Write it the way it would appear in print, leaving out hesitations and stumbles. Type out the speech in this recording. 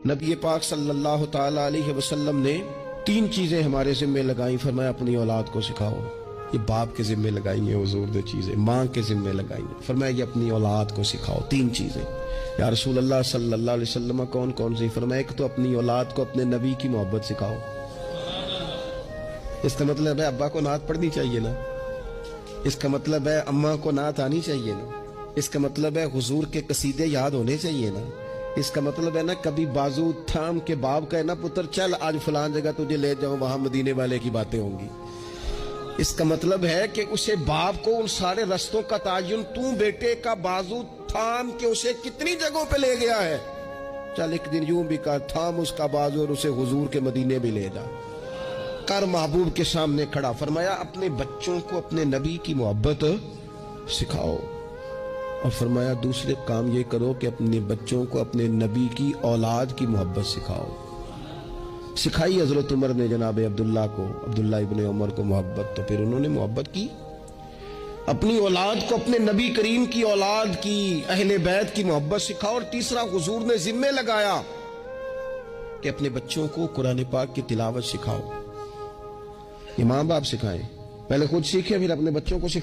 نبی پاک صلی اللہ تعالی علیہ وسلم نے 3 چیزیں ہمارے ذمے لگائیں. فرمایا اپنی اولاد کو سکھاؤ. یہ باپ کے ذمے لگائیں ہیں حضور نے چیزیں, ماں کے ذمے لگائیں ہیں. فرمایا یہ اپنی اولاد کو سکھاؤ. 3 چیزیں. یا رسول اللہ صلی اللہ علیہ وسلم کون کون سی؟ فرمایا ایک تو اپنی اولاد کو اپنے نبی کی محبت سکھاؤ. اس کا مطلب ہے ابا کو نعت پڑھنی چاہیے نا, اس کا مطلب ہے اماں کو نعت آنی چاہیے نا, اس کا مطلب ہے حضور کے قصیدے یاد ہونے چاہیے نا, اس کا مطلب ہے نا کبھی بازو تھام کے باپ کا نا پتر چل آج فلان جگہ تجھے لے جاؤں وہاں مدینے والے کی باتیں ہوں گی. اس کا مطلب ہے کہ اسے باپ کو ان سارے رستوں کا تعین تو بیٹے کا بازو تھام کے اسے کتنی جگہوں پہ لے گیا ہے. چل ایک دن یوں بھی کر تھام اس کا بازو اور اسے حضور کے مدینے بھی لے جا کر محبوب کے سامنے کھڑا. فرمایا اپنے بچوں کو اپنے نبی کی محبت سکھاؤ, اور فرمایا دوسرے کام یہ کرو کہ اپنے بچوں کو اپنے نبی کی اولاد کی محبت سکھاؤ. سکھائی حضرت عمر نے جناب عبداللہ ابن عمر کو محبت, تو پھر انہوں نے محبت کی. اپنی اولاد کو اپنے نبی کریم کی اولاد کی اہل بیت کی محبت سکھاؤ. اور تیسرا حضور نے ذمہ لگایا کہ اپنے بچوں کو قرآن پاک کی تلاوت سکھاؤ. یہ ماں باپ سکھائیں, پہلے خود سیکھیں پھر اپنے بچوں کو سکھائیں.